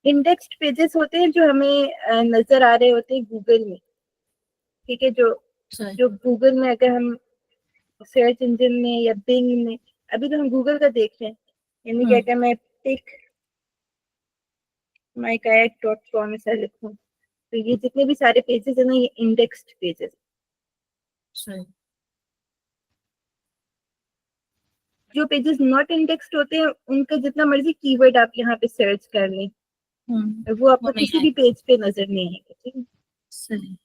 Indexed pages होते हैं जो हमें नजर आ रहे होते हैं गूगल में, ठीक है, जो गूगल में अगर हम सर्च इंजन में या बिंग में, अभी तो हम गूगल का देख रहे हैं, यानी कि अगर मैं पिक माई kayak.com ऐसा लिखूं तो ये जितने भी सारे पेजेस है ना, ये इंडेक्स्ड पेजेस। जो पेजेस नॉट इंडेक्स्ड होते हैं उनका जितना मर्जी कीवर्ड आप यहाँ पे सर्च कर लें, वो आपको किसी भी पेज पे नजर नहीं आएगा, ठीक है। सही।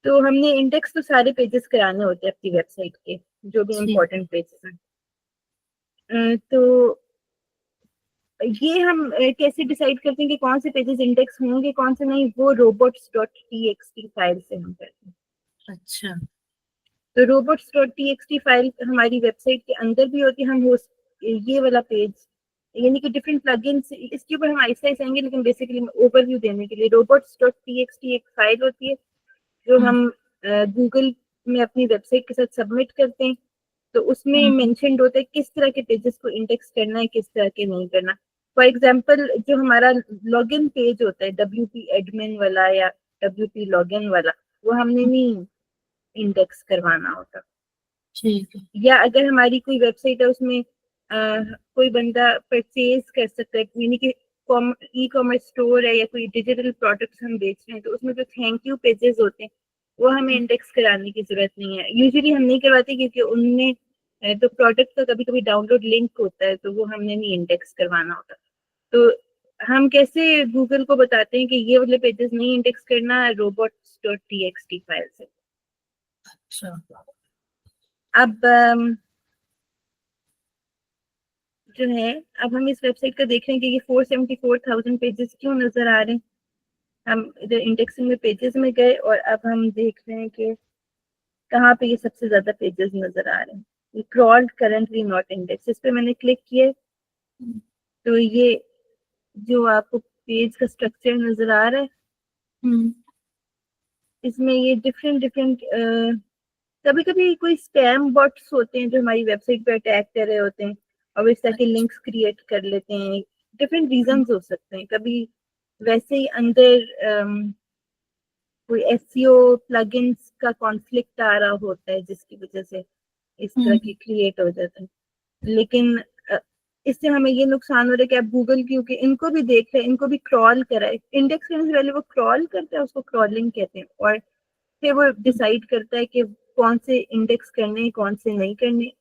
तो हमने इंडेक्स तो सारे पेजेस कराने होते हैं अपनी वेबसाइट के, जो भी इम्पोर्टेंट पेजेस हैं। तो ये हम कैसे डिसाइड करते हैं कि कौन से पेजेस इंडेक्स होंगे कौन से नहीं, वो robots.txt फाइल से हम करते हैं। अच्छा। तो robots.txt फाइल हमारी वेबसाइट के अंदर भी होती है। हम ये वाला पेज, यानी कि डिफरेंट प्लगइन्स, इसके ऊपर हम आहिस्ता आहिस्ता आएंगे, लेकिन बेसिकली ओवरव्यू देने के लिए robots.txt एक फाइल होती है जो हम गूगल में अपनी वेबसाइट के साथ सबमिट करते हैं। तो उसमें मेंशन्ड होता है किस तरह के पेजेस को इंडेक्स करना है, किस तरह के नहीं करना। फॉर एग्जांपल जो हमारा लॉगिन पेज होता है WP एडमिन वाला या WP लॉगिन वाला, वो हमने नहीं इंडेक्स करवाना होता। ठीक है। या अगर हमारी कोई वेबसाइट है उसमें कोई बंदा परचेज कर सकता है, यानी कि ई कॉमर्स स्टोर है या कोई डिजिटल प्रोडक्ट्स हम बेच रहे हैं, तो उसमें जो थैंक यू पेजेस होते हैं वो हमें इंडेक्स कराने की जरूरत नहीं है। यूजुअली हम नहीं करवाते क्योंकि उनमें तो प्रोडक्ट का कभी कभी डाउनलोड लिंक होता है, तो वो हमने नहीं इंडेक्स करवाना होता। तो हम कैसे गूगल को बताते हैं कि ये वाले पेजेस नहीं इंडेक्स करना है robots.txt फाइल से। अच्छा। अब जो है, अब हम इस वेबसाइट का देख रहे हैं कि ये 474,000 पेजेस क्यों नजर आ रहे हैं। हम इधर इंडेक्सिंग में पेजेस में गए और अब हम देख रहे हैं कि कहाँ पे ये सबसे ज्यादा पेजेस नजर आ रहे हैं। ये क्रॉल्ड करंटली नॉट इंडेक्स, इस पे मैंने क्लिक किया तो ये जो आपको पेज का स्ट्रक्चर नजर आ रहा है, इसमें ये डिफरेंट डिफरेंट, कभी कभी कोई स्पैम बॉट्स होते हैं जो हमारी वेबसाइट पे अटैक कर रहे होते हैं और इस तरह के लिंक्स क्रिएट कर लेते हैं। डिफरेंट रीजंस हो सकते हैं। कभी वैसे ही अंदर कोई एसईओ प्लगइन्स का कॉन्फ्लिक्ट आ रहा होता है जिसकी वजह से इस तरह की क्रिएट हो जाता है। लेकिन इससे हमें ये नुकसान हो रहा है कि आप गूगल, क्योंकि इनको भी देख रहे हैं, इनको भी क्रॉल करा है, इंडेक्स करने से पहले वो क्रॉल करता है, उसको क्रॉलिंग कहते हैं, और फिर वो डिसाइड करता है कि कौन से इंडेक्स करने हैं कौन से नहीं करने।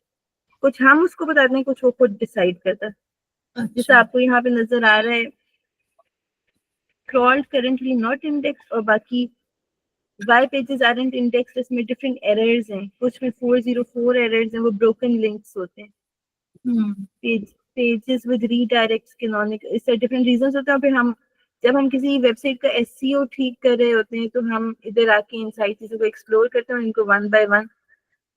कुछ हम उसको बताते हैं, कुछ वो खुद डिसाइड करता है। जैसे आपको यहाँ पे नजर आ रहा है crawled currently not indexed, और बाकी why pages aren't indexed, इसमें डिफरेंट एरर्स हैं। कुछ में 404 एरर्स हैं, वो ब्रोकन लिंक्स होते हैं। पेजेस विद रीडायरेक्ट्स कैनोनिक, इससे डिफरेंट रीजंस होते हैं। फिर हम जब हम किसी वेबसाइट का एसईओ ठीक कर रहे होते हैं तो हम इधर आके इन सारी चीजों को एक्सप्लोर करते हैं, इनको वन बाय वन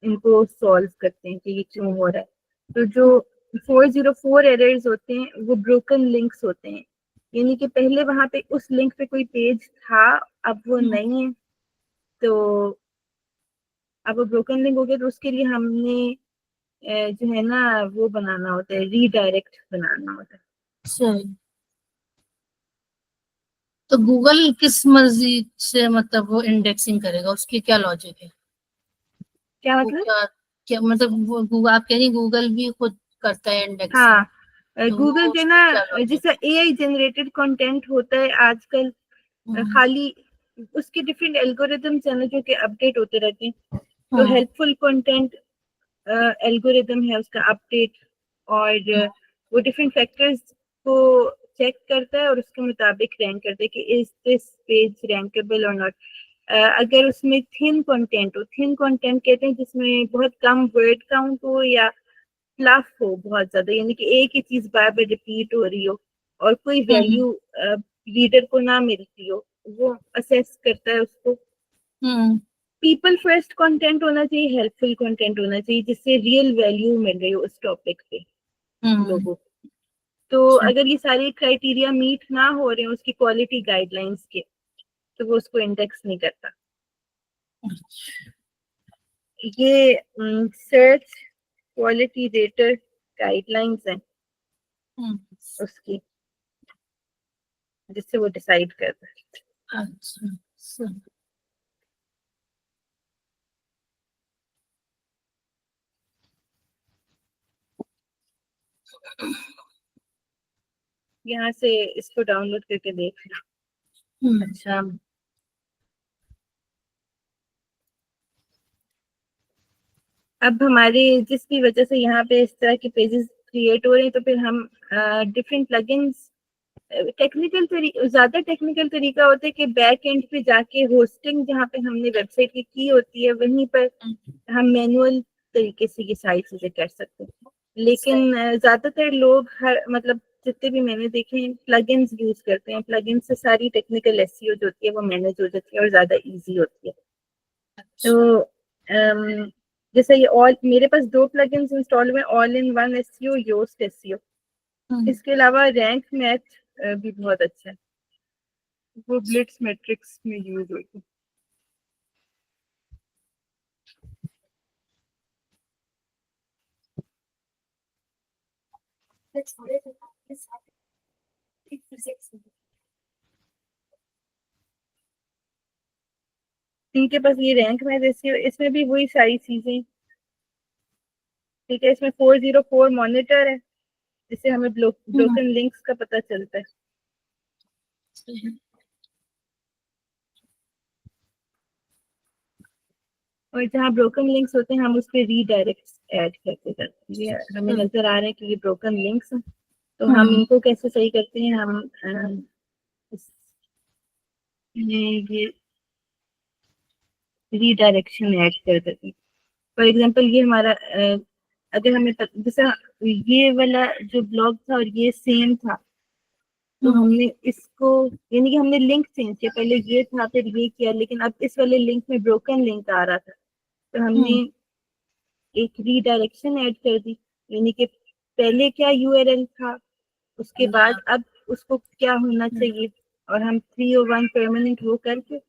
इनको सॉल्व करते हैं कि ये क्यों हो रहा है। तो जो 404 एरर्स होते हैं वो ब्रोकन लिंक्स होते हैं, यानी कि पहले वहां पे उस लिंक पे कोई पेज था, अब वो नहीं है, तो अब वो ब्रोकन लिंक हो गया। तो उसके लिए हमने जो है ना वो बनाना होता है, रीडायरेक्ट बनाना होता है। सही। तो गूगल किस मर्जी से मतलब वो इंडेक्सिंग करेगा, उसकी क्या लॉजिक है? क्या वो मतलब? क्या क्या मतलब वो गूगल, आप कह रही गूगल भी खुद करता है इंडेक्सिंग, हाँ, तो गूगल वो जो उसकी ना, क्या लॉजिक जैसे एआई जनरेटेड कंटेंट होता है आजकल, है? खाली उसके डिफरेंट एल्गोरिदम्स हैं ना जो कि अपडेट होते रहते हैं। तो हाँ। हेल्पफुल कंटेंट एल्गोरिदम है उसका अपडेट, और वो डिफरेंट फैक्टर्स को चेक करता है और उसके मुताबिक रैंक करता है कि इज दिस पेज रैंकेबल और नॉट। अगर उसमें थिन कंटेंट हो, थिन कंटेंट कहते हैं जिसमें बहुत कम वर्ड काउंट हो या फ्लफ हो बहुत ज्यादा, यानी कि एक ही चीज बार बार रिपीट हो रही हो और कोई वैल्यू रीडर को ना मिलती हो, वो असेस करता है उसको। पीपल फर्स्ट कंटेंट होना चाहिए, हेल्पफुल कंटेंट होना चाहिए जिससे रियल वैल्यू मिल रही हो उस टॉपिक पे लोगों को। तो अगर ये सारे क्राइटेरिया मीट ना हो रहे हैं उसकी क्वालिटी गाइडलाइंस के, तो वो उसको इंडेक्स नहीं करता। ये सर्च क्वालिटी रेटर गाइडलाइंस हैं, उसकी, जिससे वो डिसाइड करता है। अच्छा सही। यहाँ से इसको डाउनलोड करके देख लो। अच्छा, अब हमारे जिसकी वजह से यहाँ पे इस तरह के पेजेस क्रिएट हो रहे हैं, तो फिर हम डिफरेंट प्लगइन्स, ज्यादा टेक्निकल तरीका होता है कि बैक एंड पे जाके होस्टिंग जहाँ पे हमने वेबसाइट की होती है वहीं पर हम मैनुअल तरीके से ये सारी चीजें कर सकते हैं। लेकिन ज्यादातर लोग हर मतलब जितने भी मैंने देखे हैं प्लगइन्स यूज करते हैं। प्लगइन्स से सारी टेक्निकल एसईओ जो होती है वो मैनेज हो जाती है और ज्यादा इजी होती है। तो जैसे ये ऑल, मेरे पास 2 प्लगइन्स इंस्टॉल हुए, all in one SEO, Yoast SEO. इसके अलावा रैंक मैथ भी बहुत अच्छा है, वो ब्लिट्स मैट्रिक्स में यूज होती है। इनके पास ये रैंक मैथ एसईओ, इसमें भी वही सारी चीजें। ठीक है, इसमें 404 मॉनिटर है जिससे हमें ब्रोकन लिंक्स का पता चलता है। और जहाँ ब्रोकन लिंक्स होते हैं हम उस पर रीडायरेक्ट ऐड करते हैं। ये हमें नजर आ रहा है कि ये ब्रोकन लिंक्स हैं, तो हम इनको कैसे सही करते हैं, हम ये रीडायरेक्शन ऐड कर देते हैं। फॉर एग्जांपल ये हमारा अगर हमें जैसे ये वाला जो ब्लॉग था और ये सेम था, तो हमने इसको, यानी कि हमने लिंक चेंज किया, पहले ये था फिर ये किया, लेकिन अब इस वाले लिंक में ब्रोकन लिंक आ रहा था, तो हमने एक रीडायरेक्शन ऐड कर दी। यानी कि पहले क्या यूआरएल था, उसके बाद अब उसको क्या होना चाहिए, और हम 301 परमानेंट वो करके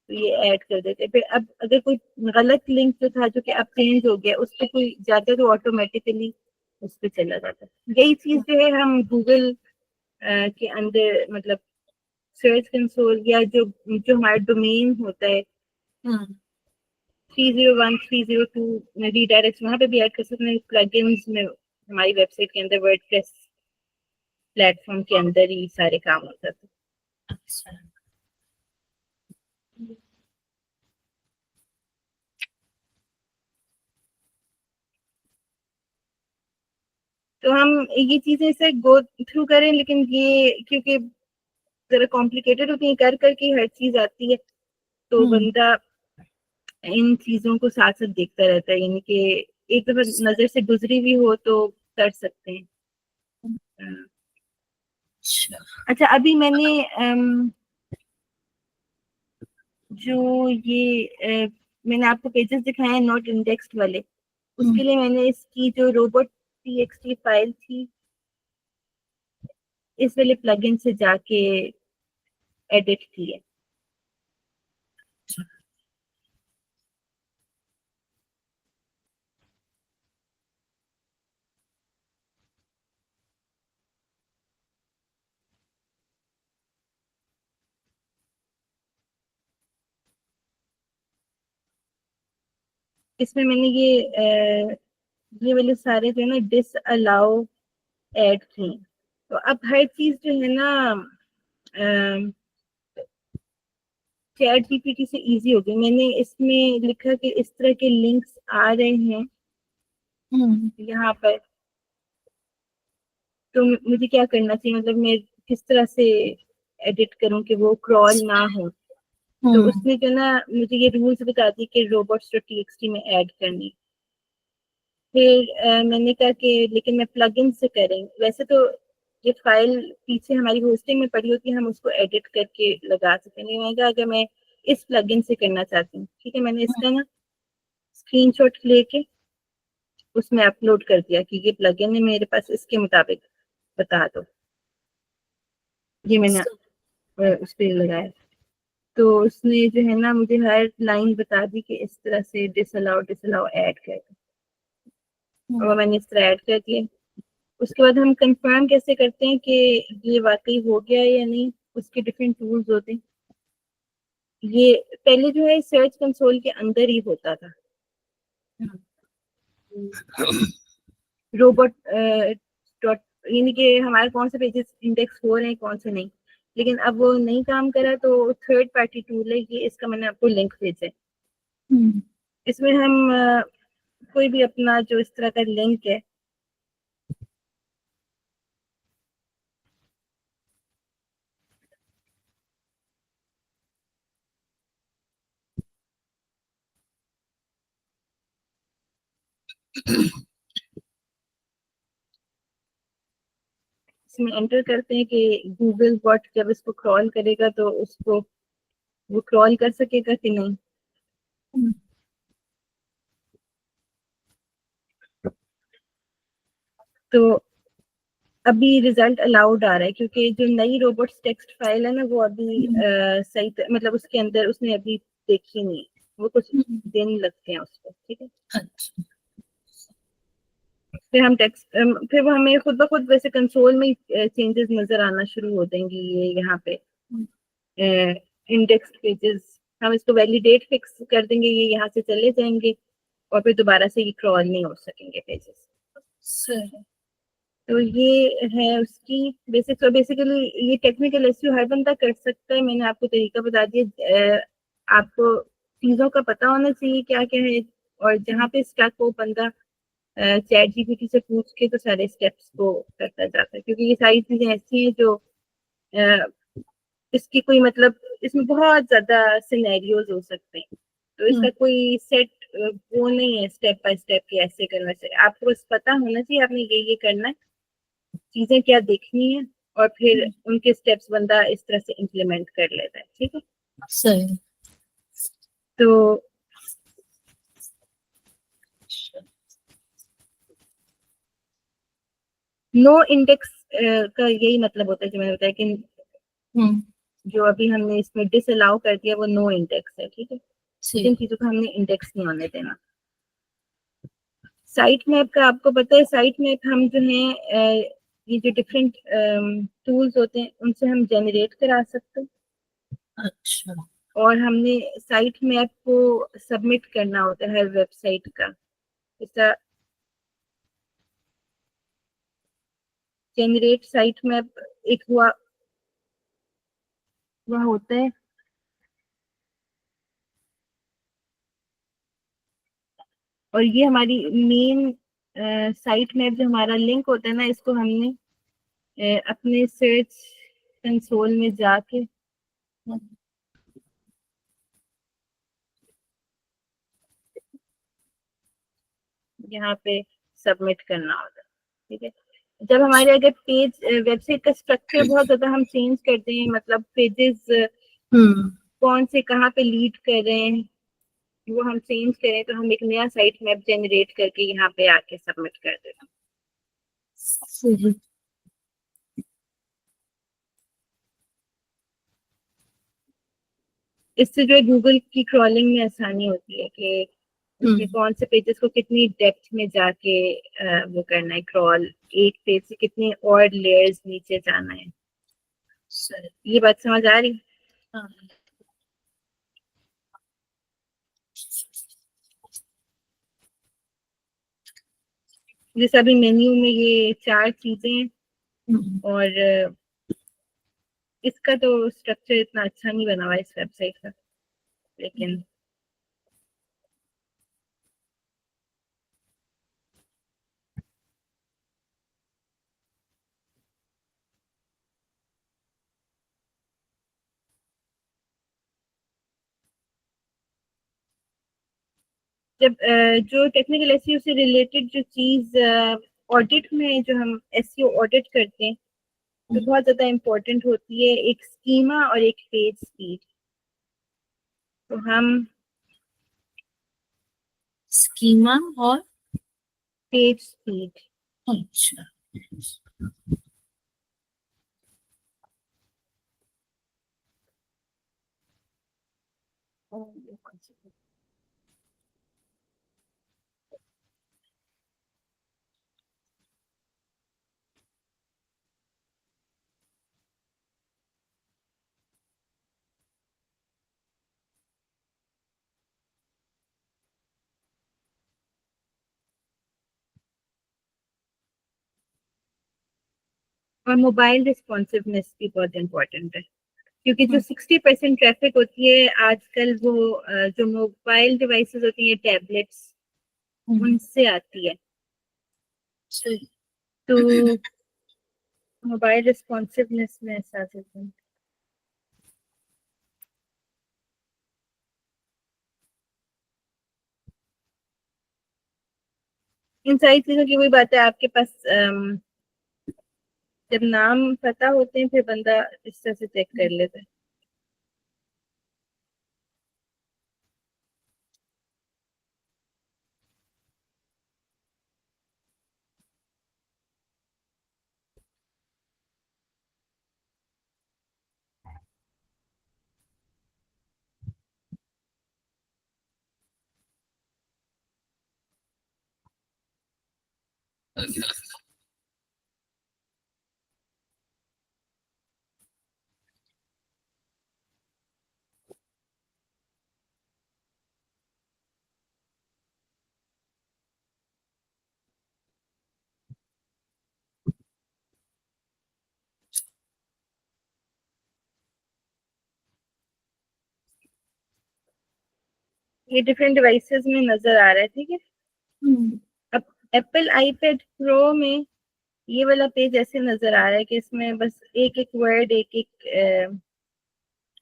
तो ये ऐड कर देते। फिर अब अगर कोई गलत लिंक जो था जो कि अब चेंज हो गया, उस पर कोई जाता तो ऑटोमेटिकली उस पर चला जाता। यही चीज जो है हम गूगल के अंदर मतलब सर्च कंसोल या जो जो हमारा डोमेन होता है 301 302 में रीडायरेक्ट वहां पे भी ऐड कर सकते हैं। प्लगइन्स में हमारी वेबसाइट के अंदर वर्डप्रेस प्लेटफॉर्म के अंदर ही सारे काम हो जाते हैं। अच्छा। तो हम ये चीजें से गो थ्रू करें, लेकिन ये क्योंकि जरा कॉम्प्लिकेटेड होती है, कर करके हर चीज आती है, तो बंदा इन चीजों को साथ साथ देखता रहता है। यानी कि एक दफा नजर से गुजरी भी हो तो कर सकते हैं। अच्छा, अभी मैंने जो ये मैंने आपको पेजेस दिखाए हैं नॉट इंडेक्स्ड वाले, उसके लिए मैंने इसकी जो रोबोट txt फाइल थी इस वाले प्लगइन से जाके एडिट की है। इसमें मैंने ये वाले सारे जो है ना डिस अलाउ ऐड की। तो अब हर चीज जो है ना चैट जीपीटी से इजी हो गई। मैंने इसमें लिखा कि इस तरह के लिंक्स आ रहे हैं यहाँ पर, तो मुझे क्या करना चाहिए, मतलब मैं किस तरह से एडिट करूं कि वो क्रॉल ना हो। तो उसने जो ना मुझे ये रूल्स बता दी कि robots.txt में ऐड करनी। फिर मैंने कहा कि लेकिन मैं प्लगइन से करेंगे, वैसे तो ये फाइल पीछे हमारी होस्टिंग में पड़ी होती है, हम उसको एडिट करके लगा सकते हैं। मैंने कहा अगर मैं इस प्लगइन से करना चाहती हूँ, ठीक है, मैंने इसका ना स्क्रीनशॉट लेके उसमें अपलोड कर दिया कि ये प्लगइन है मेरे पास, इसके मुताबिक बता दो। ये मैंने उस पर लगाया, तो उसने जो है ना मुझे हर लाइन बता दी कि इस तरह से डिसअलाउ डिसअलाउ ऐड कर दो, और मैंने इस तरह ऐड कर दिया। उसके बाद हम कंफर्म कैसे करते हैं कि ये वाकई हो गया है या नहीं, उसके डिफरेंट टूल्स होते हैं। ये पहले जो है सर्च कंसोल के अंदर ही होता था, रोबोट डॉट, यानी कि हमारे कौन से पेजेस इंडेक्स हो रहे हैं कौन से नहीं। लेकिन अब वो नहीं काम करा तो थर्ड पार्टी टूल है ये, इसका मैंने आपको लिंक भेजा है। इसमें हम कोई भी अपना जो इस तरह का लिंक है, इसमें एंटर करते हैं कि गूगल बॉट जब इसको क्रॉल करेगा तो उसको वो क्रॉल कर सकेगा कि नहीं। तो अभी रिजल्ट अलाउड आ रहा है क्योंकि जो नई रोबोट्स टेक्स्ट फाइल है ना वो अभी सही मतलब उसके अंदर उसने अभी देखी नहीं, वो कुछ दिन लगते हैं उसको। ठीक है, अच्छा। फिर हम टेक्स्ट फिर वो हमें खुद ब खुद वैसे कंसोल में चेंजेस नजर आना शुरू हो जाएंगी। ये यहाँ पे इंडेक्स पेजेस, हम इसको वैलिडेट फिक्स कर देंगे, ये यहाँ से चले जाएंगे और फिर दोबारा से ये क्रॉल नहीं हो सकेंगे पेजेस। सही। तो ये है उसकी बेसिक्स। और बेसिकली ये टेक्निकल एसईओ हर बंदा कर सकता है, मैंने आपको तरीका बता दिया। आपको चीजों का पता होना चाहिए क्या क्या है, और जहाँ पे स्टक हो बंदा चैट जीपीटी से पूछ के तो सारे स्टेप्स को करता जाता है, क्योंकि ये सारी चीजें ऐसी हैं जो अ, इसकी कोई मतलब इसमें बहुत ज्यादा सिनेरियोज हो सकते हैं। तो इसका कोई सेट वो नहीं है स्टेप बाय स्टेप के ऐसे करना चाहिए। आपको बस पता होना चाहिए आपने ये करना है, चीजें क्या देखनी है, और फिर उनके स्टेप्स बंदा इस तरह से इम्प्लीमेंट कर लेता है। ठीक है, सही। तो नो इंडेक्स का यही मतलब होता है जो मैंने बताया कि जो अभी हमने इसमें डिसअलाउ कर दिया वो नो इंडेक्स है। ठीक है, जिन चीजों को हमने इंडेक्स नहीं होने देना। साइट मैप का आपको पता है, साइट मैप हम जो है ये जो डिफरेंट टूल्स होते हैं उनसे हम जनरेट करा सकते हैं। अच्छा। और हमने साइट मैप को सबमिट करना होता है हर वेबसाइट का। जैसा जनरेट साइट मैप एक हुआ वह होता है, और ये हमारी मेन साइट मैप जो हमारा लिंक होता है ना, इसको हमने अपने सर्च कंसोल में जाके यहाँ पे सबमिट करना होता है। ठीक है, जब हमारे अगर पेज वेबसाइट का स्ट्रक्चर बहुत ज्यादा हम चेंज करते हैं, मतलब पेजेस कौन से कहाँ पे लीड कर रहे हैं वो हम चेंज करें, तो हम एक नया साइट मैप जनरेट करके यहाँ पे आके सबमिट कर देते हैं। सही। इससे जो है गूगल की क्रॉलिंग में आसानी होती है कि उसमें कौन से पेजेस को कितनी डेप्थ में जाके वो करना है क्रॉल, एक पेज से कितने और लेयर्स नीचे जाना है। ये बात समझ आ रही? हाँ। जैसे अभी मेन्यू में ये 4 चीजें हैं, और इसका तो स्ट्रक्चर इतना अच्छा नहीं बना हुआ है इस वेबसाइट का, लेकिन जब जो टेक्निकल एसईओ से रिलेटेड जो चीज ऑडिट में जो हम एसईओ ऑडिट करते हैं तो बहुत ज्यादा इम्पोर्टेंट होती है एक स्कीमा और एक पेज स्पीड। तो हम स्कीमा और पेज स्पीड, अच्छा। और मोबाइल रिस्पॉन्सिवनेस भी बहुत इम्पोर्टेंट है, क्योंकि जो 60% ट्रैफिक होती है आजकल वो जो मोबाइल डिवाइसेस होती है, टैबलेट्स, उनसे आती है। सही। तो मोबाइल रिस्पॉन्सिवनेस में ऐसा होता है। इन सारी चीजों की वही बात है, आपके पास जब नाम पता होते हैं फिर बंदा इस तरह से चेक कर लेता है। ये डिफरेंट डिवाइसेस में नजर आ रहा है, ठीक है। अब एप्पल आईपैड प्रो में ये वाला पेज ऐसे नजर आ रहा है कि इसमें बस एक एक वर्ड, एक एक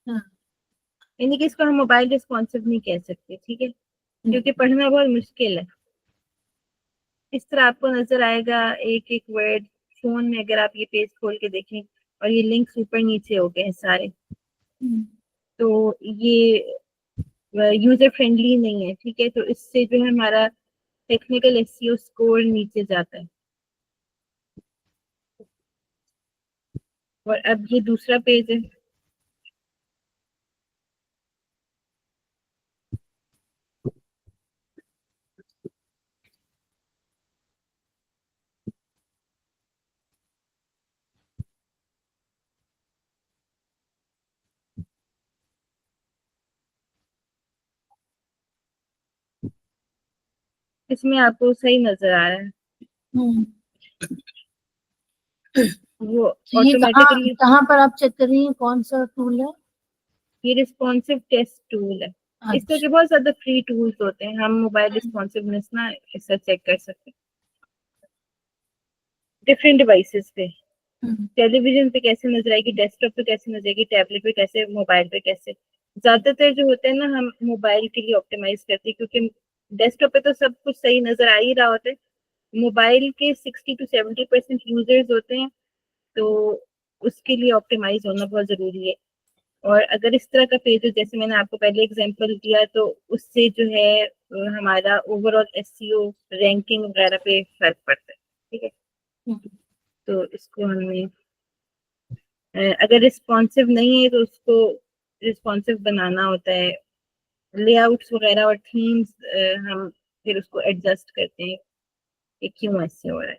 यानी कि इसको हम मोबाइल रिस्पॉन्सिव नहीं कह सकते, ठीक है, क्योंकि पढ़ना बहुत मुश्किल है। इस तरह आपको नजर आएगा एक एक वर्ड फोन में, अगर आप ये पेज खोल के देखें, और ये लिंक्स ऊपर नीचे हो गए हैं सारे, तो ये यूजर फ्रेंडली नहीं है, ठीक है। तो इससे जो है हमारा टेक्निकल एसईओ स्कोर नीचे जाता है। और अब ये दूसरा पेज है, इसमें आपको सही नजर आ रहा है, वो तो ये ऑटोमेटिकली। कहाँ पर आप चेक कर रही हैं, कौन सा टूल है? ये रिस्पॉन्सिव टेस्ट टूल है। इस तरह अच्छा। के बहुत ज्यादा फ्री टूल्स होते हैं, हम मोबाइल रिस्पॉन्सिवनेस ना इससे चेक कर सकते हैं डिफरेंट डिवाइसेस पे। टेलीविजन पे कैसे नजर आएगी, डेस्कटॉप पे कैसे नजर आएगी, टैबलेट पे कैसे, मोबाइल पे कैसे। ज्यादातर जो होते हैं ना हम मोबाइल के लिए ऑप्टिमाइज करते हैं, क्योंकि डेस्कटॉप पे तो सब कुछ सही नजर आ ही रहा होता है। मोबाइल के 60 to 70% यूजर्स होते हैं, तो उसके लिए ऑप्टिमाइज होना बहुत जरूरी है। और अगर इस तरह का पेज हो, जैसे मैंने आपको पहले एग्जांपल दिया, तो उससे जो है हमारा ओवरऑल एसईओ रैंकिंग वगैरह पे फर्क पड़ता है, ठीक है। तो इसको हमें अगर रिस्पॉन्सिव नहीं है तो उसको रिस्पॉन्सिव बनाना होता है। लेआउट्स वगैरह और थीम्स हम फिर उसको एडजस्ट करते हैं कि क्यों ऐसे हो रहा है।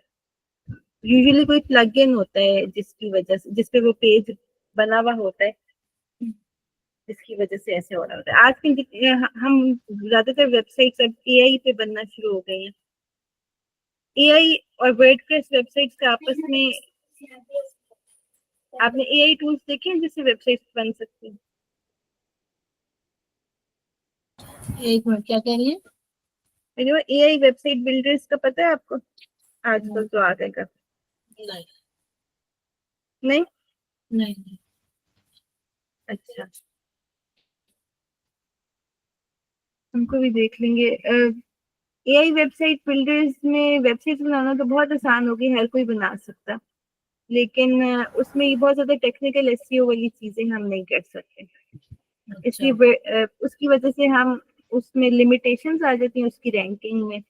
यूजुअली कोई प्लगइन होता है जिसकी वजह से, जिसपे वो पेज बना हुआ होता है, जिसकी वजह से ऐसे हो रहा होता है। आजकल हम ज्यादातर वेबसाइट्स अब एआई पे बनना शुरू हो गई हैं। एआई और वर्डप्रेस वेबसाइट्स का आपस में, आपने एआई टूल्स देखे हैं जिससे वेबसाइट्स बन सकती हैं? एक मिनट, क्या कह रही है? लेकिन वो एआई वेबसाइट बिल्डर्स का पता है आपको, आजकल नहीं। तो आ गए का। नहीं। नहीं। नहीं। अच्छा, हमको भी देख लेंगे। एआई वेबसाइट बिल्डर्स में वेबसाइट बनाना तो बहुत आसान हो गई, हर कोई बना सकता, लेकिन उसमें ये बहुत ज्यादा टेक्निकल एसईओ वाली चीजें हम नहीं कर सकते। अच्छा। इसलिए उसकी वजह से हम उसमें लिमिटेशंस आ जाती हैं उसकी रैंकिंग में।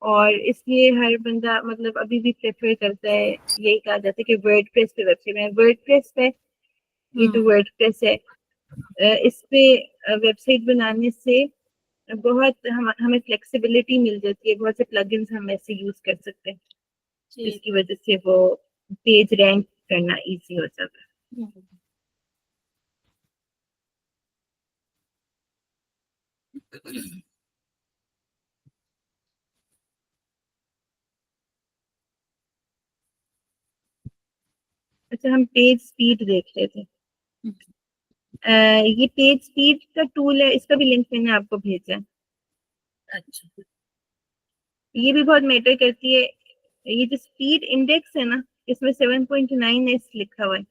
और इसलिए हर बंदा मतलब अभी भी प्रेफर करता है, यही कहा जाता है कि वर्डप्रेस पे वेबसाइट में, वर्डप्रेस पे, ये जो वर्डप्रेस है इस पे वेबसाइट बनाने से बहुत हमें फ्लेक्सिबिलिटी मिल जाती है, बहुत से प्लगइन्स हम ऐसे यूज कर सकते हैं, जिसकी वजह से वो पेज रैंक करना इजी हो जाता है। अच्छा, हम पेज स्पीड देख रहे थे। ये पेज स्पीड का टूल है, इसका भी लिंक मैंने आपको भेजा है। अच्छा। ये भी बहुत मैटर करती है। ये जो स्पीड इंडेक्स है ना, इसमें 7.9s लिखा हुआ है,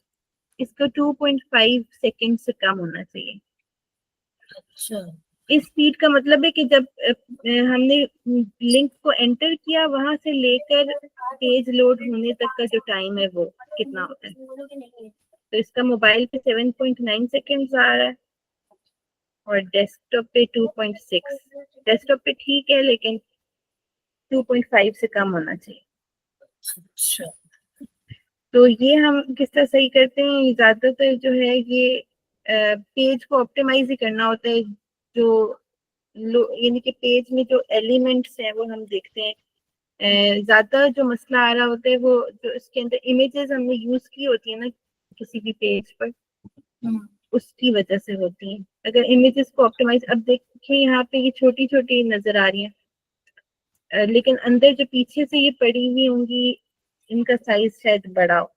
इसका 2.5 सेकेंड से कम होना चाहिए। अच्छा। इस स्पीड का मतलब है कि जब हमने लिंक को एंटर किया, वहां से लेकर पेज लोड होने तक का जो टाइम है वो कितना होता है। तो इसका मोबाइल पे 7.9 सेकेंड्स आ रहा है और डेस्कटॉप पे 2.6। डेस्कटॉप पे ठीक है, लेकिन 2.5 से कम होना चाहिए। अच्छा। तो ये हम किस तरह सही करते हैं, ज्यादातर जो है ये पेज को ऑप्टिमाइज ही करना होता है। जो यानी कि पेज में जो एलिमेंट्स हैं वो हम देखते हैं। ज्यादा जो मसला आ रहा होता है वो जो इसके अंदर इमेजेस हमने यूज की होती है ना किसी भी पेज पर, उसकी वजह से होती है। अगर इमेजेस को ऑप्टिमाइज, अब देखिए यहाँ पे ये छोटी छोटी नजर आ रही हैं, लेकिन अंदर जो पीछे से ये पड़ी हुई होंगी, इनका साइज शायद बड़ा हो।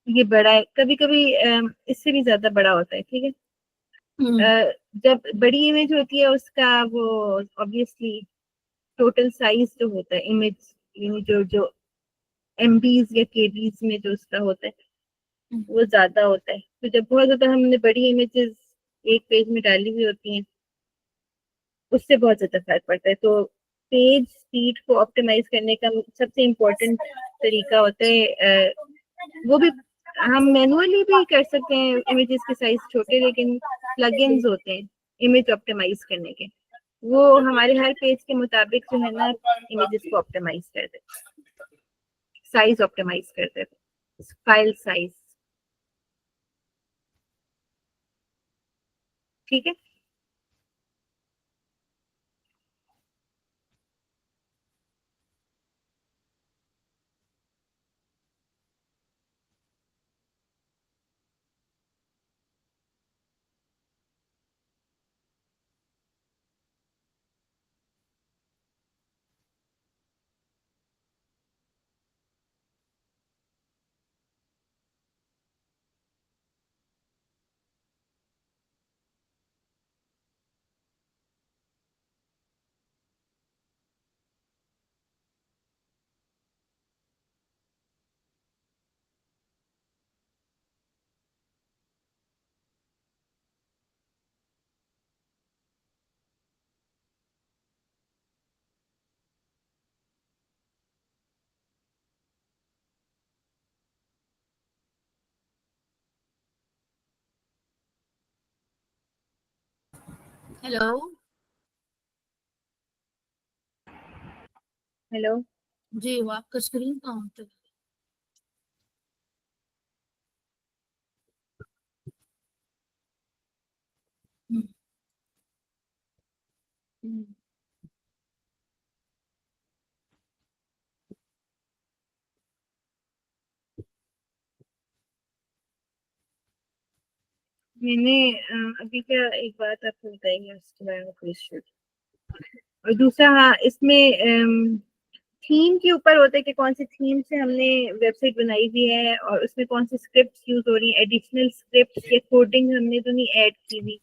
ये बड़ा है, कभी कभी इससे भी ज्यादा बड़ा होता है, ठीक है। जब बड़ी इमेज होती है उसका वो ऑब्वियसली टोटल साइज जो होता है इमेज, यानी जो जो एमबीज या केबीज में जो उसका होता है वो ज्यादा होता है। तो जब बहुत ज्यादा हमने बड़ी इमेजेस एक पेज में डाली हुई होती हैं, उससे बहुत ज्यादा फर्क पड़ता है। तो पेज स्पीड को ऑप्टिमाइज करने का सबसे इम्पोर्टेंट तरीका होता है, वो भी हम मैनुअली भी कर सकते हैं इमेजेस के साइज छोटे, लेकिन प्लगइन्स होते हैं इमेज ऑप्टिमाइज करने के, वो हमारे हर पेज के मुताबिक जो है ना इमेजेस को ऑप्टिमाइज कर देते, साइज ऑप्टिमाइज कर देते, फाइल साइज। ठीक है। हेलो। हेलो। जी, वो आपका स्क्रीन कहाँ होता है? हम्म, हम्म, मैंने अभी क्या एक बात आपको बताई है, उसके बारे में क्वेश्चन। और दूसरा, हाँ, इसमें थीम के ऊपर होता है कि कौन सी थीम से हमने वेबसाइट बनाई हुई है और उसमें कौन सी स्क्रिप्ट्स यूज हो रही हैं, एडिशनल स्क्रिप्ट्स या कोडिंग हमने तो नहीं ऐड की हुई।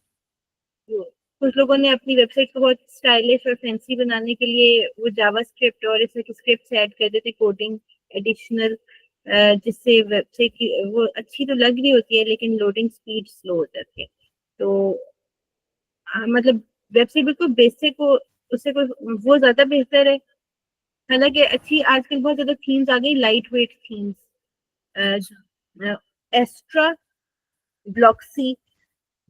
जो कुछ लोगों ने अपनी वेबसाइट को बहुत स्टाइलिश और फैंसी बनाने के लिए वो जावा स्क्रिप्ट और इस तरह की स्क्रिप्ट्स ऐड कर देते, कोडिंग एडिशनल, जिससे वेबसाइट की वो अच्छी तो लग रही होती है लेकिन लोडिंग स्पीड स्लो हो जाती है। तो मतलब वेबसाइट बिल्कुल बेसिक हो, उससे कोई वो ज्यादा बेहतर है। हालांकि अच्छी आजकल बहुत ज्यादा थीम्स आ गई, लाइट वेट थीम्स, अच्छा। एस्ट्रा, ब्लॉक्सी।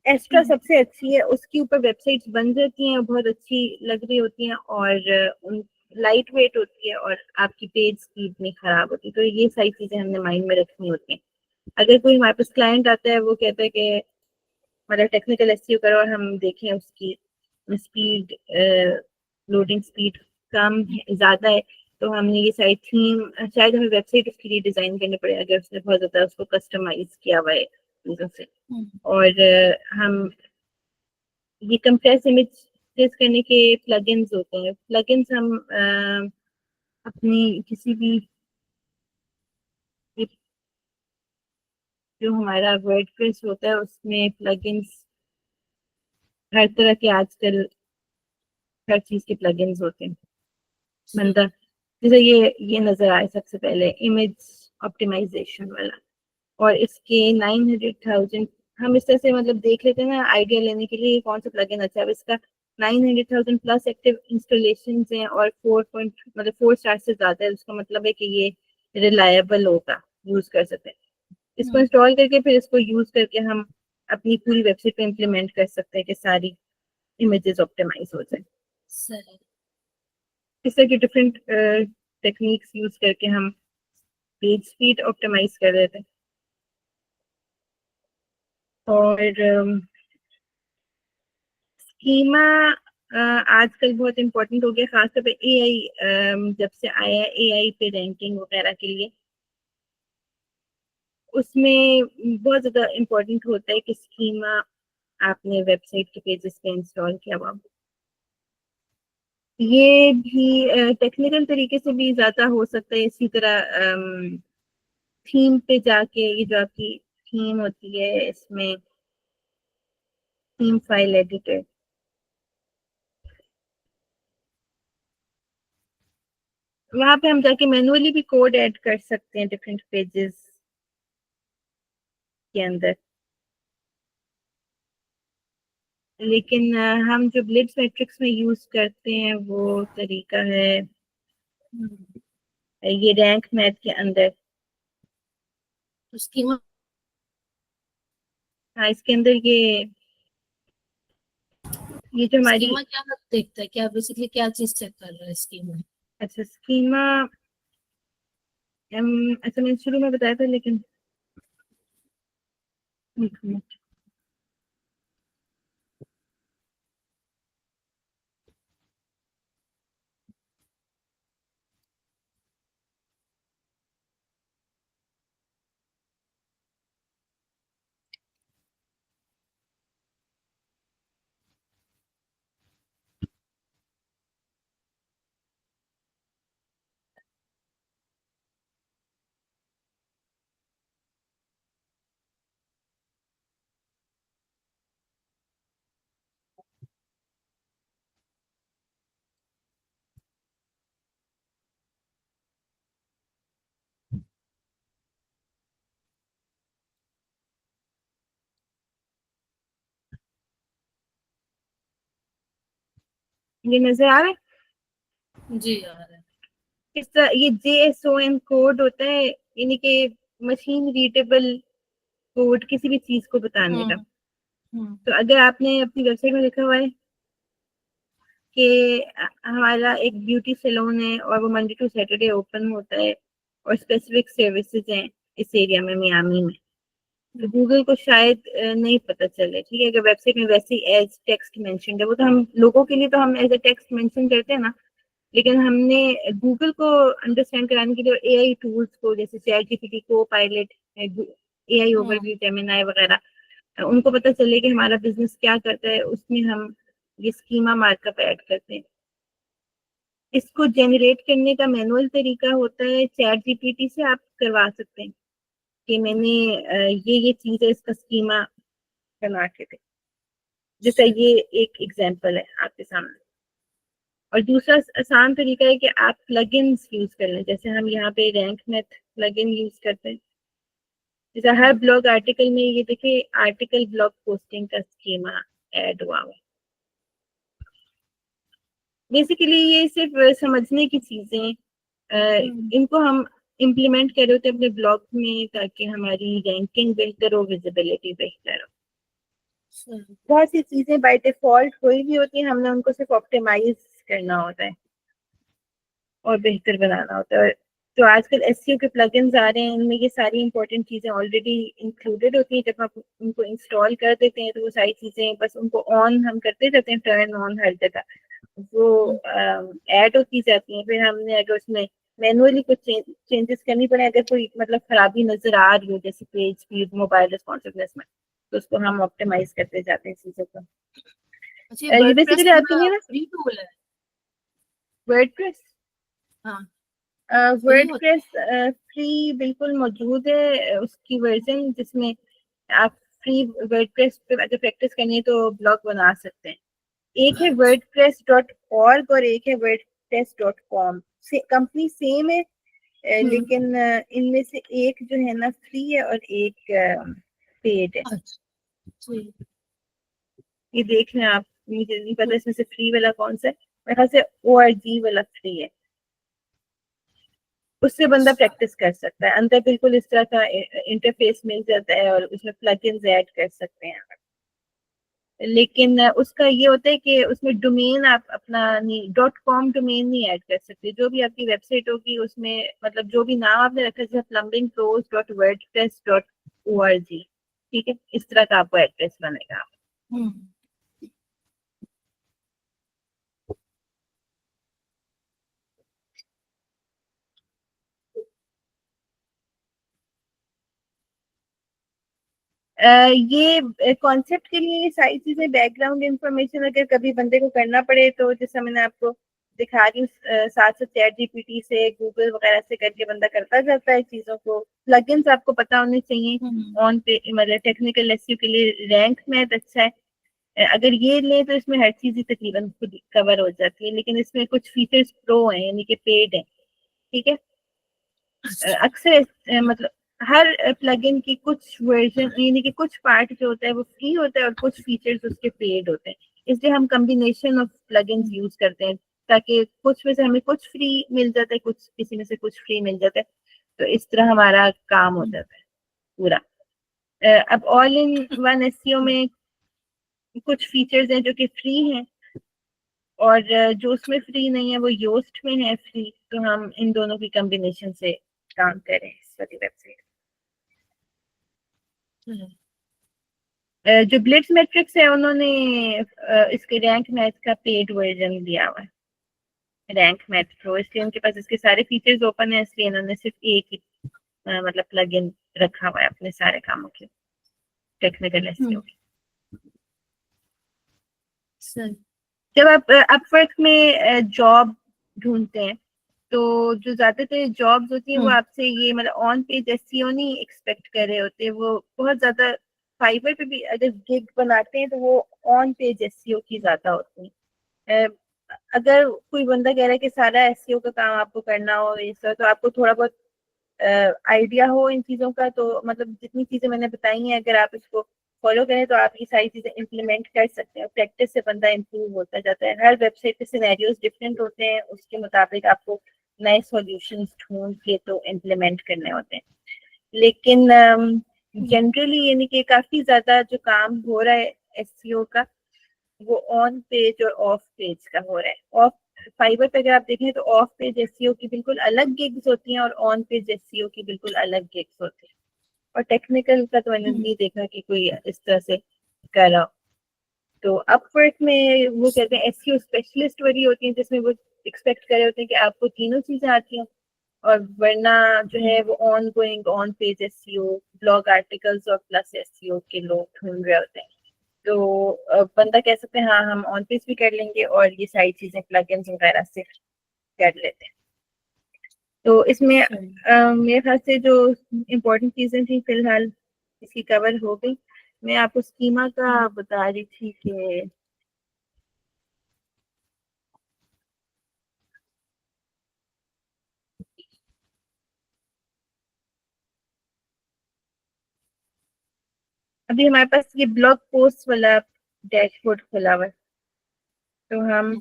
एस्ट्रा हम्म, सबसे अच्छी है, उसके ऊपर वेबसाइट्स बन जाती हैं, बहुत अच्छी लग रही होती हैं और लाइट वेट होती है और आपकी पेज स्पीड नहीं खराब होती। तो ये सारी चीजें हमने माइंड में रखनी होती हैं। अगर कोई हमारे पास क्लाइंट आता है, वो कहता है कि हमारा टेक्निकल एसईओ करो और हम देखें उसकी स्पीड, लोडिंग स्पीड कम है ज्यादा है, तो हमने ये सारी थीम, शायद हमें वेबसाइट उसके लिए डिजाइन करनी पड़े अगर उसने बहुत ज्यादा उसको कस्टमाइज किया हुआ है चीजों से। हम्म, और हम ये कंप्रेस इमेज टेस्ट करने के प्लगइन्स होते हैं। प्लगइन्स हम अपनी किसी भी जो हमारा वर्डप्रेस होता है उसमें प्लगइन्स हर तरह के आजकल हर चीज के प्लगइन्स होते हैं। बंदा जैसे ये नजर आए सबसे पहले इमेज ऑप्टिमाइजेशन वाला, और इसके 900,000 हम इस तरह से मतलब देख लेते हैं ना आइडिया लेने के लिए ये कौन सा प्लगइन अच्छा है। अब इसका 900,000 प्लस एक्टिव इंस्टॉलेशन हैं और 4 स्टार से ज्यादा है। उसका मतलब है कि ये रिलायबल होगा, यूज कर सकते हैं। इसको इंस्टॉल करके फिर इसको यूज करके हम अपनी पूरी वेबसाइट पे इम्प्लीमेंट कर सकते हैं कि सारी इमेजेस ऑप्टिमाइज हो जाए। सही। इस तरह की डिफरेंट टेक्निक्स यूज करके हम पेज स्पीड ऑप्टिमाइज कर देते हैं। और स्कीमा आजकल बहुत इम्पोर्टेंट हो गया, खासतौर पे एआई जब से आया है, एआई पे रैंकिंग वगैरह के लिए उसमें बहुत ज्यादा इम्पोर्टेंट होता है कि स्कीमा आपने वेबसाइट के पेजेस पे इंस्टॉल किया हुआ। ये भी टेक्निकल तरीके से भी ज्यादा हो सकता है। इसी तरह थीम पे जाके ये जो आपकी थीम होती है इसमें थीम फाइल एडिटर, वहां पे हम जाके मैनुअली भी कोड ऐड कर सकते हैं डिफरेंट पेजेस के अंदर। लेकिन हम जो ब्लिट्स मैट्रिक्स में यूज करते हैं वो तरीका है ये रैंक मैथ के अंदर। तो स्कीमा हाँ, इसके अंदर ये जो हमारी स्कीमा क्या देखता है, क्या बेसिकली क्या चीज चेक कर रहा है स्कीमा? अच्छा स्कीमा ऐसा मैंने शुरू में बताया था लेकिन एक मिनट। ये नजर आ रहा है? जी आ रहा है। इस तरह ये JSON कोड होता है, यानी कि मशीन रीडेबल कोड किसी भी चीज को बताने का। हम्म। हम्म। तो अगर आपने अपनी वेबसाइट में लिखा हुआ है कि हमारा एक ब्यूटी सैलून है और वो मंडे टू सैटरडे ओपन होता है और स्पेसिफिक सर्विसेज हैं इस एरिया में मियामी में, तो गूगल को शायद नहीं पता चले। ठीक है, अगर वेबसाइट में वैसे ही एज टेक्स्ट मेंशन्ड है, वो तो हम लोगों के लिए तो हम एज ए टेक्स्ट मेंशन करते हैं ना, लेकिन हमने गूगल को अंडरस्टैंड कराने के लिए और एआई टूल्स को जैसे चैट जीपीटी को पायलट एआई हम्म। ओवरव्यू जेमिनाई वगैरह उनको पता चले कि हमारा बिजनेस क्या करता है, उसमें हम ये स्कीमा मार्कअप ऐड करते हैं। इसको जनरेट करने का मैनुअल तरीका होता है, चैट जीपीटी से आप करवा सकते हैं कि मैंने ये चीज है इसका स्कीमा बना के दे। जैसे ये एक एग्जांपल है आपके सामने। और दूसरा आसान तरीका है कि आप प्लगइन्स यूज कर लें, जैसे हम यहाँ पे रैंक मैथ प्लगइन यूज करते हैं। जैसे हर ब्लॉग आर्टिकल में ये देखिए आर्टिकल ब्लॉग पोस्टिंग का स्कीमा ऐड हुआ है। बेसिकली ये सिर्फ समझने की चीजें इनको हम इम्प्लीमेंट कर रहे होते हैं अपने ब्लॉग में ताकि हमारी रैंकिंग बेहतर हो, विजिबिलिटी बेहतर हो। बहुत सी चीजें बाय डिफॉल्ट कोई भी होती है, हमने उनको सिर्फ ऑप्टिमाइज करना होता है और बेहतर बनाना होता है। तो आजकल एसईओ के प्लगइन्स आ रहे हैं, इनमें ये सारी इंपॉर्टेंट चीजें ऑलरेडी इंक्लूडेड होती हैं। जब आप उनको इंस्टॉल कर देते हैं तो वो सारी चीजें बस उनको ऑन हम करते जाते हैं, टर्न ऑन हर जगह वो ऐड होती जाती हैं। फिर हमने अगर उसमें मैनुअली कुछ चेंजेस करनी पड़े, अगर कोई मतलब खराबी नजर आ रही हो जैसे पेज स्पीड मोबाइल रिस्पॉन्सिवनेस में, तो उसको हम ऑप्टिमाइज करते जाते हैं चीजों को। अच्छा, ये वर्डप्रेस बेसिकली आपके लिए ना फ्री टूल है? वर्डप्रेस हाँ, फ्री होता वर्डप्रेस फ्री बिल्कुल मौजूद है, उसकी वर्जन जिसमें आप फ्री वर्डप्रेस पे अगर प्रैक्टिस करनी है तो ब्लॉग बना सकते हैं। एक है wordpress.org और एक है wordpress.com। कंपनी सेम है, लेकिन इनमें से एक जो है ना फ्री है और एक पेड है। अच्छा, ठीक। ये देख लें आप, मुझे नहीं पता इसमें से फ्री वाला कौन सा है, मेरे ख्याल से ORG वाला फ्री है, उससे बंदा प्रैक्टिस कर सकता है। अंदर बिल्कुल इस तरह का इंटरफेस मिल जाता है और उसमें प्लगइन्स ऐड कर सकते हैं। लेकिन उसका ये होता है कि उसमें डोमेन आप अपना नहीं, .com डोमेन नहीं ऐड कर सकते। जो भी आपकी वेबसाइट होगी उसमें मतलब जो भी नाम आपने रखा जैसे plumbingpros.wordpress.org, ठीक है, इस तरह का आपको एड्रेस बनेगा। हम्म। ये कॉन्सेप्ट के लिए ये सारी चीजें बैकग्राउंड इंफॉर्मेशन अगर कभी बंदे को करना पड़े तो जैसा मैंने आपको दिखा रही हूँ, साथ साथ ChatGPT से गूगल वगैरह से करके बंदा करता जाता है चीजों को। प्लगइन्स आपको पता होने चाहिए ऑन पे, मतलब टेक्निकल एसईओ के लिए रैंक मैथ अच्छा है। अगर ये लें तो इसमें हर चीज ही तकरीबन खुद कवर हो जाती है, लेकिन इसमें कुछ फीचर्स प्रो हैं यानी कि पेड है, ठीक है। अक्सर मतलब हर प्लगइन की कुछ वर्जन यानी कि कुछ पार्ट जो होता है वो फ्री होता है और कुछ फीचर्स उसके पेड होते हैं, इसलिए हम कॉम्बिनेशन ऑफ प्लगइन्स यूज करते हैं ताकि कुछ में से हमें कुछ फ्री मिल जाता है, कुछ किसी में से कुछ फ्री मिल जाता है, तो इस तरह हमारा काम हो जाता है पूरा। अब ऑल इन वन एसईओ में कुछ फीचर्स हैं जो कि फ्री हैं और जो उसमें फ्री नहीं है वो योस्ट में है फ्री, तो हम इन दोनों की कॉम्बिनेशन से काम करें इस वाली वेबसाइट। जो ब्लिट्स मैट्रिक्स है उन्होंने इसके रैंक मैथ का पेड वर्जन दिया हुआ है, रैंक मैथ प्रो, इसलिए उनके पास इसके सारे फीचर्स ओपन है, इसलिए इन्होंने सिर्फ एक ही मतलब प्लग इन रखा हुआ है अपने सारे कामों के टेक्निकल एसईओ के। सही। जब आप अपवर्क में जॉब ढूंढते हैं तो जो ज्यादातर जॉब्स होती हैं वो आपसे ये मतलब ऑन पेज एसईओ नहीं एक्सपेक्ट कर रहे होते, वो बहुत ज्यादा फाइवर पे भी अगर गिग बनाते हैं तो वो ऑन पेज एसईओ की ज्यादा होती है। अगर कोई बंदा कह रहा है कि सारा एसईओ का काम आपको करना हो इस तरह, तो आपको थोड़ा बहुत आइडिया हो इन चीजों का, तो मतलब जितनी चीजें मैंने बताई हैं अगर आप इसको फॉलो करें तो आप ये सारी चीजें इम्प्लीमेंट कर सकते हैं। प्रैक्टिस से बंदा इम्प्रूव होता जाता है। हर वेबसाइट पे सिनेरियोज डिफरेंट होते हैं, उसके मुताबिक आपको नए सॉल्यूशंस ढूंढ के तो इम्प्लीमेंट करने होते हैं। लेकिन जनरली यानी कि काफी ज्यादा जो काम हो रहा है एसईओ का वो ऑन पेज और ऑफ पेज का हो रहा है। ऑफ फाइबर पे अगर आप देखें तो ऑफ पेज एसईओ की बिल्कुल अलग गिग्स होती हैं और ऑन पेज एसईओ की बिल्कुल अलग गिग्स होती हैं, और टेक्निकल का तो मैंने नहीं देखा कि कोई इस तरह से कर रहा हो। तो अपवर्क में वो कहते हैं एसईओ स्पेशलिस्ट वही होती है जिसमें वो एक्सपेक्ट कर रहे होते हैं कि आपको तीनों चीजें आती हैं, और वरना जो है वो on going on page SEO blog articles और प्लस एसईओ के लोग ढूंढ रहे होते हैं। तो बंदा कह सकते हैं हाँ हम ऑन पेज भी कर लेंगे और ये सारी चीजें प्लगइन्स वगैरह से कर लेते हैं। तो इसमें मेरे ख्याल से जो इम्पोर्टेंट चीजें थी फिलहाल इसकी कवर हो गई। मैं आपको स्कीमा का बता रही थी कि अभी हमारे पास ये ब्लॉग पोस्ट वाला डैशबोर्ड खुला हुआ है, तो हम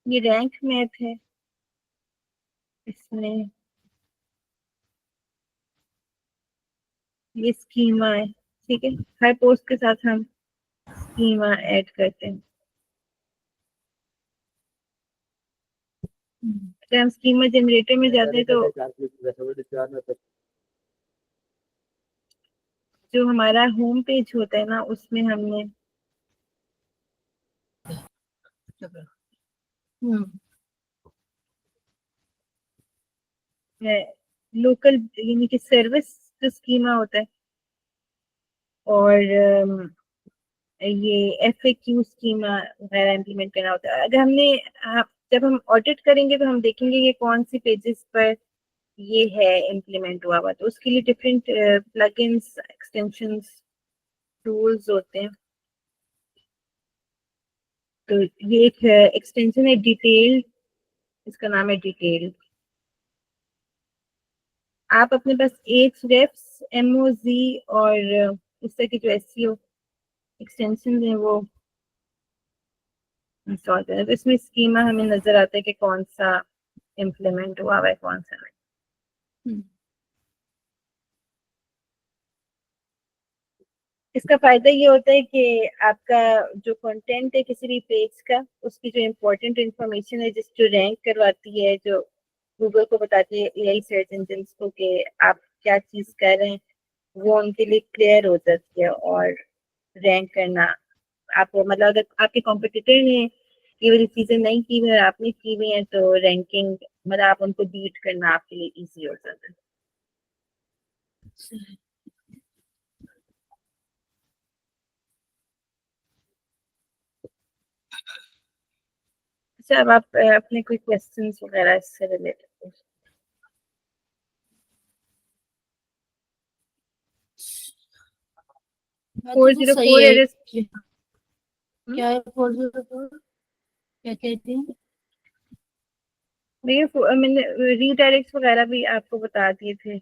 ये रैंक मैथ है, इसमें ये स्कीमा है, ठीक है। हर पोस्ट के साथ हम स्कीमा ऐड करते हैं। अगर हम स्कीमा जनरेटर में जाते हैं तो जो हमारा होम पेज होता है ना, उसमें हमने लोकल यानी कि सर्विस जो स्कीमा होता है, और ये FAQ स्कीमा वगैरह इम्प्लीमेंट करना होता है। अगर हमने जब हम ऑडिट करेंगे तो हम देखेंगे कि कौन सी पेजेस पर ये है इम्प्लीमेंट हुआ हुआ, तो उसके लिए डिफरेंट प्लगइन्स, एक्सटेंशंस, टूल्स होते हैं। तो ये एक एक्सटेंशन है डिटेल, इसका नाम है डिटेल। आप अपने पास Ahrefs, MOZ और इस तरह की जो SEO एक्सटेंशन है वो इंस्टॉल करें, तो इसमें स्कीमा हमें नजर आता है कि कौन सा इम्प्लीमेंट हुआ है, कौन सा नहीं। इसका फायदा ये होता है कि आपका जो कंटेंट है किसी भी पेज का, उसकी जो इम्पोर्टेंट इंफॉर्मेशन है, जो रैंक करवाती है, जो गूगल को बताती है, AI सर्च इंजन को, कि आप क्या चीज कर रहे हैं, वो उनके लिए क्लियर हो जाती है। और रैंक करना, आपको मतलब अगर आपके कॉम्पिटिटर ने ये वाली चीजें नहीं की हुई और आपने की हुई है, तो रैंकिंग मतलब आप उनको बीट करना आपके लिए इजी हो जाता है। अच्छा, अब आप अपने कोई क्वेश्चंस वगैरह इससे रिलेटेड? 404 है एरर्स। क्या है 404? क्या कहती हैं? देखिए, मैंने रीडायरेक्ट वगैरह भी आपको बता दिए थे,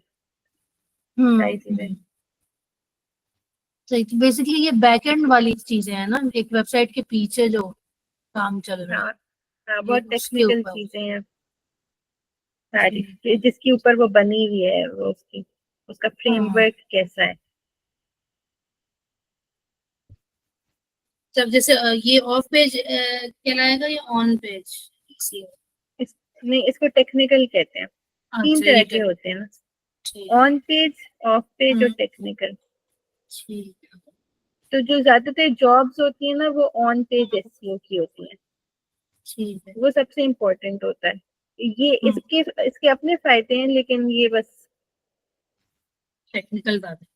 सारी चीजें। सही। तो बेसिकली ये बैकएंड वाली चीजें हैं ना, एक वेबसाइट के पीछे जो काम चल रहा हाँ है, हाँ, ये बहुत उसके टेक्निकल ऊपर। चीजें हैं सारी, ठीक। जिसके ऊपर वो बनी हुई है, वो उसकी उसका हाँ, फ्रेमवर्क कैसा है। जब जैसे ये ऑफ पेज कहलाएगा या ऑन पेज? नहीं, इसको टेक्निकल कहते हैं। तीन अच्छा, तरह ये के होते हैं ना, ठीक। ऑन पेज, ऑफ पेज और हम्म, टेक्निकल। ठीक। तो जो ज्यादातर जॉब्स होती है ना, वो ऑन पेज SEO की होती है, ठीक है। वो सबसे इम्पोर्टेंट होता है। ये हम्म, इसके इसके अपने फायदे हैं, लेकिन ये बस टेक्निकल बात है।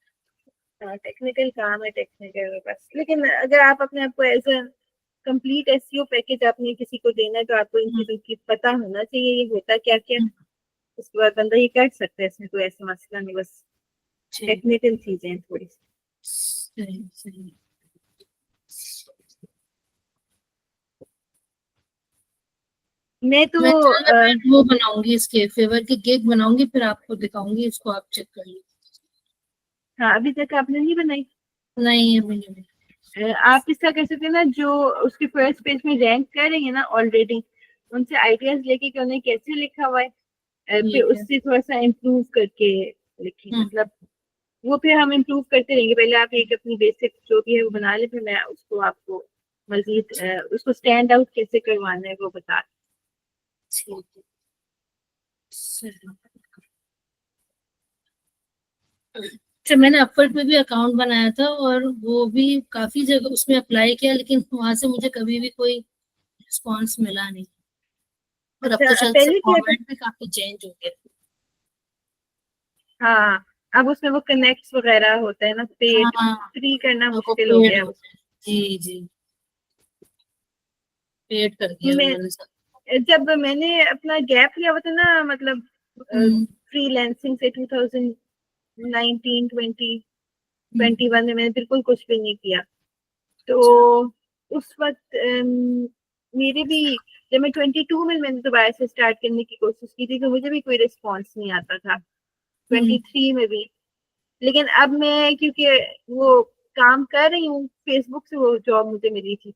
टेक्निकल काम है, टेक्निकल बस। लेकिन अगर आप अपने आप को as a complete SEO package आपने किसी को देना है, तो आपको इन हम्म, चीजों की पता होना चाहिए, ये होता क्या क्या। हम्म, उसके बाद बंदा ये कर सकता है, इसमें कोई ऐसा मसला नहीं, बस ठीक। टेक्निकल चीजें हैं थोड़ी सी। सही सही। मैं तो मैं चलो, मैं वो बनाऊंगी, इसके फेवर की केक बनाऊंगी, फिर आपको दिखाऊंगी, इसको आप चेक कर लीजिए। हाँ, अभी तक आपने नहीं बनाई। नहीं, अभी नहीं। आप इसका कह सकते हैं ना, जो उसके फर्स्ट पेज में रैंक कर रही है ना ऑलरेडी, उनसे आइडियाज लेके कि उन्हें कैसे लिखा हुआ है, फिर ठीक है। उससे थोड़ा सा इम्प्रूव करके लिखी, हम्म, मतलब वो फिर हम इम्प्रूव करते रहेंगे। पहले आप एक अपनी बेसिक जो भी है वो बना ले, फिर मैं उसको आपको मजीद उसको स्टैंड आउट कैसे करवाना है वो बता। ठीक है। सही। अच्छा, मैंने अपवर्क में भी अकाउंट बनाया था और वो भी काफी जगह उसमें अप्लाई किया, लेकिन वहां से मुझे कभी भी कोई रिस्पॉन्स मिला नहीं। और अब अच्छा, तो शायद से पहले क्या था? फॉर्मेट भी काफी चेंज हो गया। हाँ, अब उसमें वो कनेक्ट वगैरह होता है ना, पेड हाँ, फ्री करना तो वो मुश्किल हो पेड गया हो है गया। जी जी, पेड कर दिया उसमें। उन्होंने सब। जब मैंने अपना गैप लिया हुआ था ना, मतलब हम्म, फ्रीलैंसिंग से 2019, 20, हम्म, 21 में मैंने बिल्कुल कुछ भी नहीं किया। तो अच्छा। उस वक्त मेरे भी, जब मैं 22 में मैंने दोबारा से स्टार्ट करने की कोशिश की थी, तो मुझे भी कोई रिस्पॉन्स नहीं आता था, हम्म, 23 में भी। लेकिन अब मैं, क्योंकि वो काम कर रही हूँ फेसबुक से, वो जॉब मुझे मिली थी,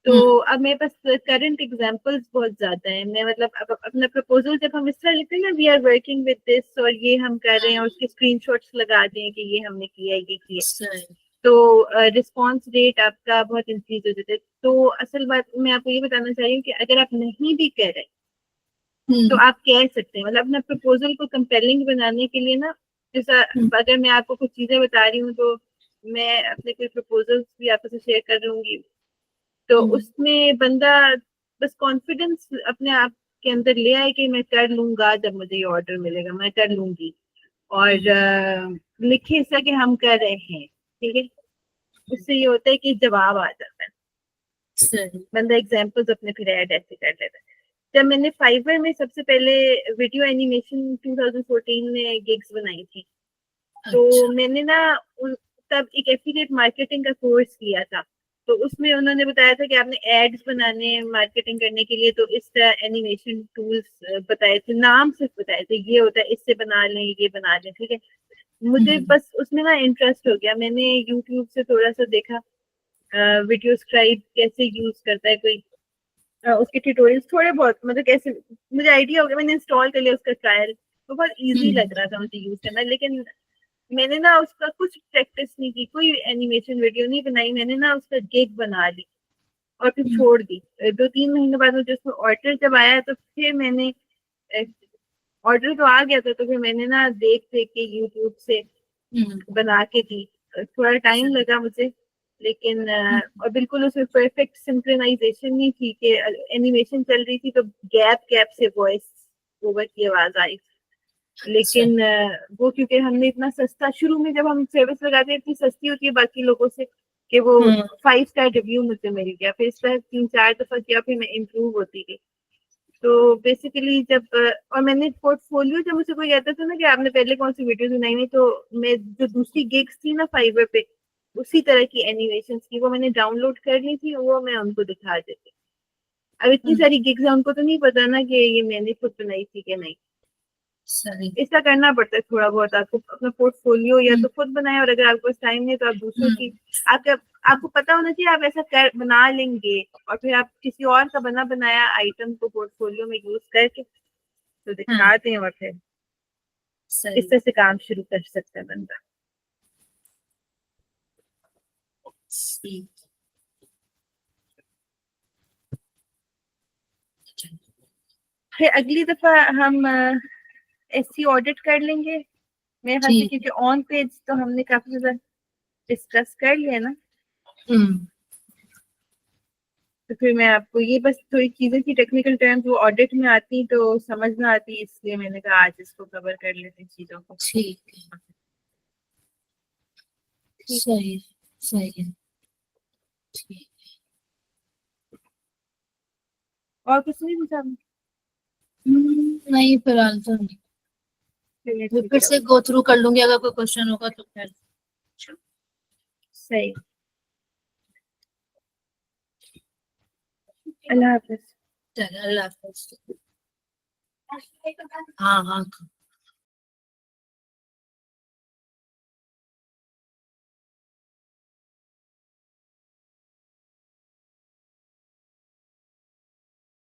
तो हम्म, अब मेरे पास करंट एग्जांपल्स बहुत ज्यादा हैं। मैं मतलब अब अपना प्रपोजल जब हम इस तरह लिखते हैं ना, we are working with this और ये हम कर रहे हैं, और उसके स्क्रीनशॉट्स लगा दें कि ये हमने किया है, ये किया है, सही। तो रिस्पॉन्स रेट आपका बहुत इंक्रीज हो जाता है। तो असल बात मैं आपको ये बताना चाह रही हूँ कि अगर आप नहीं भी कर रहे, तो हम्म, आप कह सकते हैं, मतलब अपना प्रपोजल को कंपेलिंग बनाने के लिए ना, जैसा अगर मैं आपको कुछ चीजें बता रही हूँ तो मैं अपने कोई प्रपोजल्स भी आपसे शेयर कर लूंगी, तो उसमें बंदा बस कॉन्फिडेंस अपने आप के अंदर ले आए कि मैं कर लूंगा, जब मुझे ये ऑर्डर मिलेगा मैं कर लूंगी, और लिखे ऐसा कि हम कर रहे हैं, ठीक है। उससे ये होता है कि जवाब आ जाता है, सही। बंदा एग्जाम्पल्स अपने फिर ऐड ऐसे कर लेता है। जब मैंने फाइवर में सबसे पहले वीडियो एनिमेशन 2014 में गिग्स बनाई थी, तो अच्छा। मैंने ना तब एक एफिलिएट मार्केटिंग का कोर्स किया था। तो उसमें उन्होंने बताया था कि आपने एड्स बनाने मार्केटिंग करने के लिए तो इस तरह एनिमेशन टूल्स बताए थे, नाम सिर्फ बताए थे, ये होता है इससे बना लें ये बना लें, ठीक है। मुझे बस उसमें ना इंटरेस्ट हो गया, मैंने यूट्यूब से थोड़ा सा देखा वीडियो स्क्राइब कैसे यूज करता है कोई, उसके ट्यूटोरियल्स थोड़े बहुत, मतलब कैसे मुझे आइडिया हो गया, मैंने इंस्टॉल कर लिया उसका ट्रायल, तो बहुत इजी लग रहा था मुझे यूज करना। लेकिन मैंने ना उसका कुछ प्रैक्टिस नहीं की, कोई एनिमेशन वीडियो नहीं बनाई, मैंने ना उसका गिग बना ली और फिर छोड़ दी। 2-3 महीने बाद मुझे उसमें ऑर्डर जब आया तो फिर मैंने, ऑर्डर तो आ गया था तो फिर मैंने ना देख देख के यूट्यूब से बना के दी। थोड़ा टाइम लगा मुझे, लेकिन और बिल्कुल उसमें परफेक्ट सिंक्रोनाइजेशन नहीं थी कि एनिमेशन चल रही थी तो गैप गैप से वॉइस ओवर की आवाज आई। लेकिन वो क्योंकि हमने इतना सस्ता, शुरू में जब हम सर्विस लगाते हैं इतनी सस्ती होती है बाकी लोगों से कि वो 5 स्टार रिव्यू मुझे मिल गया, फिर इस तरह 3-4 दफा किया, फिर मैं इम्प्रूव होती गई। तो बेसिकली जब और मैंने पोर्टफोलियो, जब मुझे कोई कहता था ना कि आपने पहले कौन सी वीडियोस बनाई नहीं, तो मैं जो दूसरी गिग्स थी ना फाइवर पे उसी तरह की एनिमेशन की वो मैंने डाउनलोड कर ली थी, वो मैं उनको दिखा देती। अब इतनी सारी गिग्स है, उनको तो नहीं पता ना कि ये मैंने खुद बनाई थी कि नहीं। सही। ऐसा करना पड़ता है थोड़ा बहुत, आपको अपना पोर्टफोलियो या तो खुद बनाए, और अगर आपके पास टाइम नहीं तो आप दूसरों की, आपका आपको पता होना चाहिए आप ऐसा कर बना लेंगे, और फिर आप किसी और का बना बनाया आइटम को पोर्टफोलियो में यूज करके तो दिखाते हैं, और फिर इस सही। तरह से काम शुरू कर सकता है बंदा। सही। फिर अगली दफा हम ऐसी ऑडिट कर लेंगे मेरे ख्याल से, ठीक क्योंकि ऑन पेज तो हमने काफी ज्यादा डिस्कस कर लिया ना। है। तो फिर मैं आपको ये बस थोड़ी चीजें थी टेक्निकल टर्म्स वो ऑडिट में आती तो समझ ना आती, इसलिए मैंने कहा आज इसको कवर कर लेते हैं चीजों को। ठीक है। ठीक है। सही। सही है। ठीक। और कुछ नहीं पूछा आपने? नहीं, फिलहाल तो नहीं। चलिए मैं ठीक फिर है, से गो थ्रू कर लूंगी, अगर कोई क्वेश्चन होगा तो फिर। सही। अल्लाह हाफिज। चलो, अल्लाह हाफिज। हाँ हाँ।